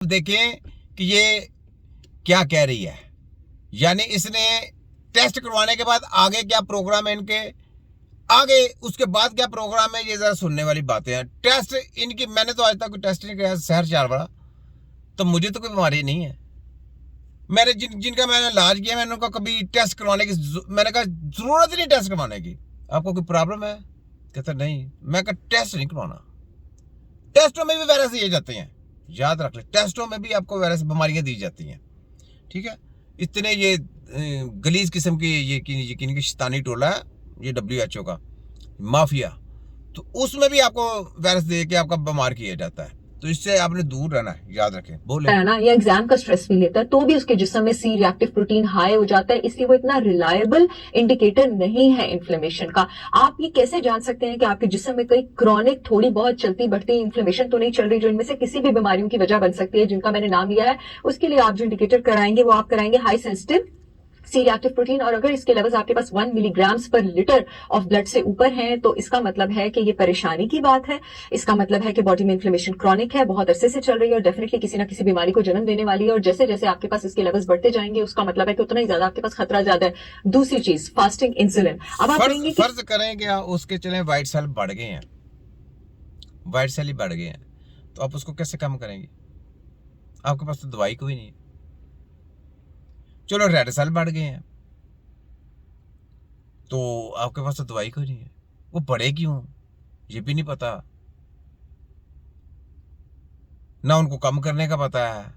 देखें कि ये क्या कह रही है, यानी इसने टेस्ट करवाने के बाद आगे क्या प्रोग्राम है इनके, आगे उसके बाद क्या प्रोग्राम है, ये जरा सुनने वाली बातें हैं। टेस्ट इनकी मैंने तो आज तक कोई टेस्ट नहीं किया शहर चार बड़ा, तो मुझे तो कोई बीमारी नहीं है। मैंने जिनका मैंने इलाज किया मैंने उनका कभी टेस्ट करवाने की मैंने कहा जरूरत ही नहीं टेस्ट करवाने की, आपको कोई प्रॉब्लम है? कहते नहीं। मैं कहा टेस्ट नहीं करवाना, टेस्टों में भी वायरस दिए जाते हैं, याद रख ले, टेस्टों में भी आपको वायरस बीमारियां दी जाती हैं, ठीक है। इतने ये गलीज किस्म की यकीन की शैतानी टोला है ये WHO का माफिया, तो उसमें भी आपको वायरस दे के आपका बीमार किया जाता है, तो इससे आपने दूर रहना है, याद रखें। बोले ना या एग्जाम का स्ट्रेस भी लेता है तो भी उसके जिस्म में सी रिएक्टिव प्रोटीन हाई हो जाता है, इसलिए वो इतना रिलायबल इंडिकेटर नहीं है इन्फ्लेमेशन का। आप ये कैसे जान सकते हैं कि आपके जिस्म में कोई क्रॉनिक थोड़ी बहुत चलती बढ़ती इन्फ्लेमेशन तो नहीं चल रही, जो इनमें से किसी भी बीमारियों की वजह बन सकती है जिनका मैंने नाम लिया है? उसके लिए आप जो इंडिकेटर कराएंगे वो आप कराएंगे high sensitive C reactive protein, और अगर इसके लेवल्स आपके पास 1 milligrams per litre of blood से ऊपर हैं तो इसका मतलब है कि ये परेशानी की बात है। इसका मतलब है कि बॉडी में इन्फ्लेमेशन क्रॉनिक है, बहुत अरसे से चल रही है और डेफिनेटली किसी ना किसी बीमारी को जन्म देने वाली है, और जैसे जैसे आपके पास इसके लेवल्स बढ़ते जाएंगे उसका मतलब है कि उतना ही ज्यादा आपके पास खतरा ज्यादा है। दूसरी चीज फास्टिंग इंसुलिन। अब आप कहेंगे फर्ज करें कि उसके चले व्हाइट सेल बढ़ गए हैं, व्हाइट सेल ही बढ़ गए हैं, तो आप उसको कैसे कम करेंगे? आपके पास तो दवाई कोई नहीं है। चलो रेड सेल बढ़ गए हैं तो आपके पास तो दवाई कोई नहीं है, वो बढ़े क्यों ये भी नहीं पता, ना उनको कम करने का पता है।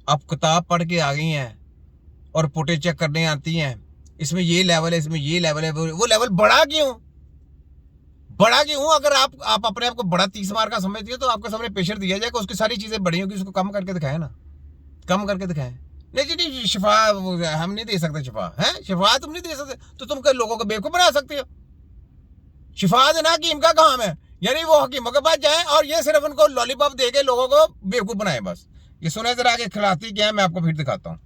आप किताब पढ़ के आ गई हैं और रिपोर्टें चेक करने आती हैं, इसमें ये लेवल है, इसमें ये लेवल है, वो लेवल बढ़ा क्यों, बढ़ा क्यों? अगर आप अपने आप को बड़ा 30 मार का समझती हो तो आपके सामने प्रेशर दिया जाएगा, उसकी सारी चीजें बड़ी होगी, उसको कम करके दिखाए ना, कम करके दिखाएं। नहीं जी नहीं, शिफा हम नहीं दे सकते, शिफा है, शिफा तुम नहीं दे सकते तो तुम कई लोगों को बेवकूफ बना सकते हो। शिफा देना हकीम का काम है, यानी वो हकीमों के पास जाएं और ये सिर्फ उनको लॉलीपॉप देके लोगों को बेवकूफ बनाए बस। ये सुने जरा आगे खिलाती क्या है, मैं आपको फिर दिखाता हूँ।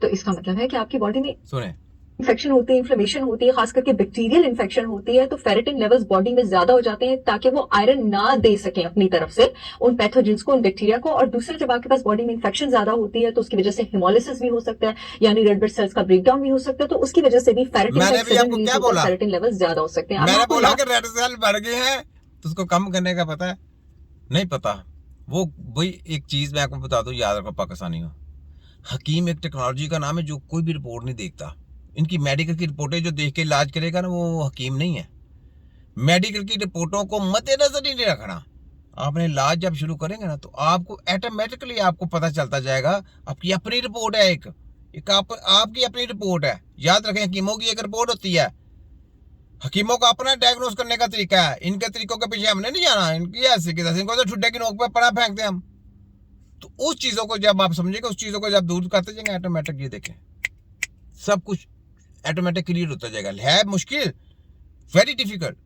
तो इसका मतलब है कि आपकी बॉडी में सुने इन्फेक्शन होती है, इन्फ्लेमेशन होती है, खास करके बैक्टीरियल इन्फेक्शन होती है, तो फेरेटिन लेवल्स बॉडी में ज्यादा हो जाते हैं ताकि वो आयरन ना दे सके अपनी तरफ से उन पैथोजेंस को, उन बैक्टीरिया को। और दूसरा, जब आपके पास बॉडी में इन्फेक्शन ज्यादा होती है तो उसकी वजह से हिमोलिसिस भी हो सकता है, यानी रेड ब्लड सेल्स का ब्रेकडाउन भी हो सकता है, तो उसकी वजह से भी फेरेटिन लेवल्स ज्यादा हो सकते हैं। मैंने बोला कि रेड सेल बढ़ गए हैं तो उसको कम करने का पता है? नहीं पता। वो वही एक चीज मैं आपको बता दूं, याद रखो पाकिस्तानी हो, हकीम एक टेक्नोलॉजी का नाम है जो कोई भी रिपोर्ट नहीं देखता। इनकी मेडिकल की रिपोर्टें जो देख के इलाज करेगा ना वो हकीम नहीं है। मेडिकल की रिपोर्टों को मद्देनजर ही नहीं रखना। आपने इलाज जब शुरू करेंगे ना तो आपको ऑटोमेटिकली आपको पता चलता जाएगा। आपकी अपनी रिपोर्ट है, एक आपकी अपनी रिपोर्ट है। याद रखें, हकीमों की एक रिपोर्ट होती है, हकीमों का अपना डायग्नोस करने का तरीका है। इनके तरीकों के पीछे हमने नहीं जाना, इनकी ऐसे की तैसे, इनको तो ठुड्डे की नोक पे पड़ा फेंकते हम। तो उस चीजों को जब आप समझेंगे, उस चीजों को जब दूर करते जाएंगे ऑटोमेटिक, ये देखें सब कुछ ऑटोमेटिक क्लियर होता जाएगा। है मुश्किल, वेरी डिफिकल्ट,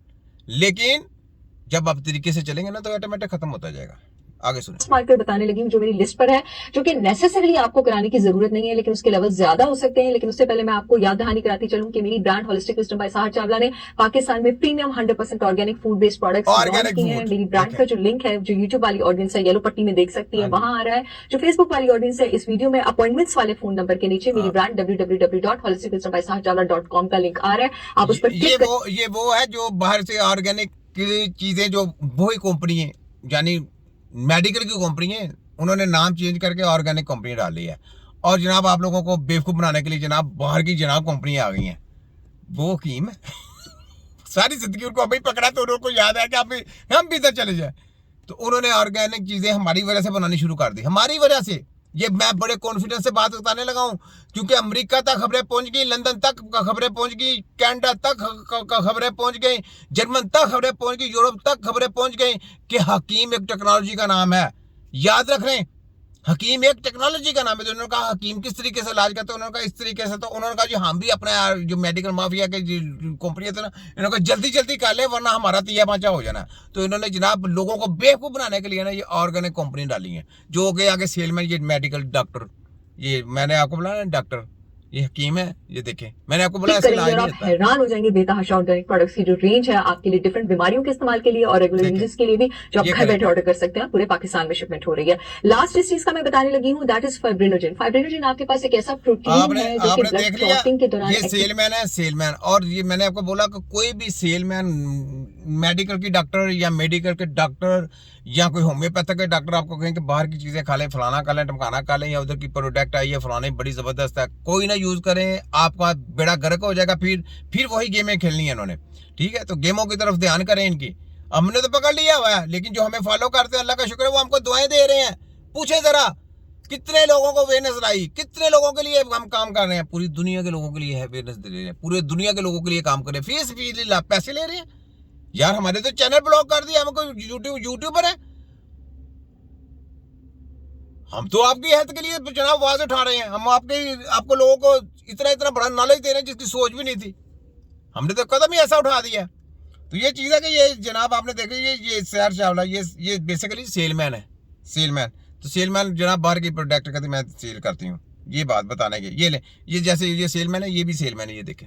लेकिन जब आप तरीके से चलेंगे ना तो ऑटोमेटिक खत्म होता जाएगा। आगे सुने। मार्कर बताने लगी हूँ जो मेरी लिस्ट पर है, जो कि नेसेसरली आपको कराने की जरूरत नहीं है, लेकिन उसके लेवल ज्यादा हो सकते हैं। लेकिन उससे पहले मैं आपको याद दहानी कराती चलूं कि मेरी brand holistic wisdom by Sahar Chawla ने पाकिस्तान में premium 100% organic food based products launch किए हैं। मेरी ब्रांड का जो लिंक है, जो यूट्यूब वाली ऑडियंस है येलो पट्टी में देख सकती है, वहां आ रहा है। जो फेसबुक वाली ऑडियंस है, इस वीडियो में अपॉइंटमेंट्स वाले फोन नंबर के नीचे मेरी ब्रांड www.holisticwisdombysaharchavla.com का लिंक आ रहा है, आप उस पर ये वो है जो बाहर से ऑर्गेनिक की चीजें, जो वही कंपनी है, यानी मेडिकल की कंपनी है, उन्होंने नाम चेंज करके ऑर्गेनिक कंपनी डाल ली है। और जनाब आप लोगों को बेवकूफ बनाने के लिए जनाब बाहर की जनाब कंपनियां आ गई हैं। वो हकीम है सारी जिंदगी उनको अभी पकड़ा तो उनको याद है कि हम भी इधर चले जाए, तो उन्होंने ऑर्गेनिक चीजें हमारी वजह से बनानी शुरू कर दी, हमारी वजह से। ये मैं बड़े कॉन्फिडेंस से बात बताने लगा हूं, क्योंकि अमेरिका तक खबरें पहुंच गई, लंदन तक खबरें पहुंच गई, कनाडा तक खबरें पहुंच गई, जर्मन तक खबरें पहुंच गई, यूरोप तक खबरें पहुंच गई कि हकीम एक टेक्नोलॉजी का नाम है। याद रख रहे हैं, हकीम एक टेक्नोलॉजी का नाम है। तो उन्होंने कहा हकीम किस तरीके से इलाज करते हैं, उन्होंने कहा इस तरीके से। तो उन्होंने कहा जी हम भी अपने जो मेडिकल माफिया के कंपनी थे ना, इन्होंने कहा जल्दी जल्दी कर ले वरना हमारा तिया पांचा हो जाना। तो इन्होंने जनाब लोगों को बेवकूफ बनाने के लिए ना ये ऑर्गेनिक कंपनी डाली है, जो कि आगे सेलमैन, ये मेडिकल डॉक्टर, ये मैंने आपको बोला ना डॉक्टर, ये हकीम है, ये देखें, मैंने आपको बोला ठीक ऐसे करेंगे इलाज और नहीं आप होता। हैरान हो जाएंगे बेतहाशा ऑर्गेनिक प्रोडक्ट्स की जो रेंज है आपके लिए डिफरेंट बीमारियों के इस्तेमाल के लिए और रेगुलर देखें, यूजेस के लिए भी, जो आप ये घर बैठे करें। ऑर्डर कर सकते हैं। पूरे पाकिस्तान में शिपमेंट हो रही है। लास्ट इस चीज का मैं बताने लगी हूँ, दैट इज फाइब्रिनोजन। फाइब्रिनोजन आपके पास एक ऐसा प्रोटीन आपने है जो कि आपने ब्लड देख लिया, क्लॉटिंग के दौरान ये सेलमैन है, सेलमैन। और ये मैंने आपको बोला कि कोई भी सेलमैन, मेडिकल की डॉक्टर या मेडिकल के डॉक्टर या कोई होम्योपैथिक के डॉक्टर आपको कहें कि बाहर की चीजें खा लें, फलाना खा लें, टमकाना खा लें, या उधर की प्रोडक्ट आई है फलाने बड़ी जबरदस्त है, कोई ना यूज करें, आपका बेड़ा गर्क हो जाएगा। फिर वही गेमें खेलनी है इन्होंने, ठीक है। तो गेमों की तरफ ध्यान करें इनकी। हमने तो पकड़ लिया हुआ है, लेकिन जो हमें फॉलो करते हैं, अल्लाह का शुक्र है, वो हमको दुआएं दे रहे हैं। पूछे जरा कितने लोगों को अवेयरनेस लाई, कितने लोगों के लिए हम काम कर रहे हैं। पूरी दुनिया के लोगों के लिए अवेयरनेस दे रहे हैं, पूरे दुनिया के लोगों के लिए काम कर रहे हैं। फीस पैसे ले रहे हैं यार। हमारे तो चैनल ब्लॉक कर दिया, हम कोई यूट्यूबर है? हम तो आपकी हेल्थ के लिए जनाब आवाज उठा रहे हैं। हम आपको लोगों को इतना बड़ा नॉलेज दे रहे हैं जिसकी सोच भी नहीं थी। हमने तो कदम ही ऐसा उठा दिया। तो ये चीज है कि ये जनाब आपने देखा, ये सैर चावला, ये बेसिकली सेलमैन है, सेलमैन। तो सेलमैन जनाब बाहर की प्रोडक्ट कहती मैं सेल करती हूँ, ये बात बताने के। ये ले, ये जैसे ये सेलमैन है, ये भी सेलमैन है, ये देखें,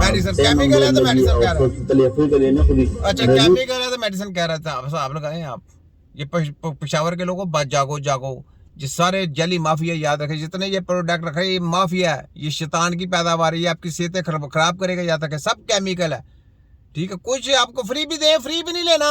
मेडिसिन केमिकल है तो मेडिसिन कह रहा है। चलिए फिर करिए ना खुद ही. अच्छा, केमिकल है तो मेडिसिन कह रहा था। आप लोग कहें, आप ये पेशावर के लोगों जागो। ये सारे जली माफिया याद रखे, जितने ये प्रोडक्ट रखे, ये माफिया है, ये शैतान की पैदावार है, ये आपकी सेहतें खराब करेगा। याद रखे, सब केमिकल है, ठीक है। कुछ आपको फ्री भी दे, फ्री भी नहीं लेना।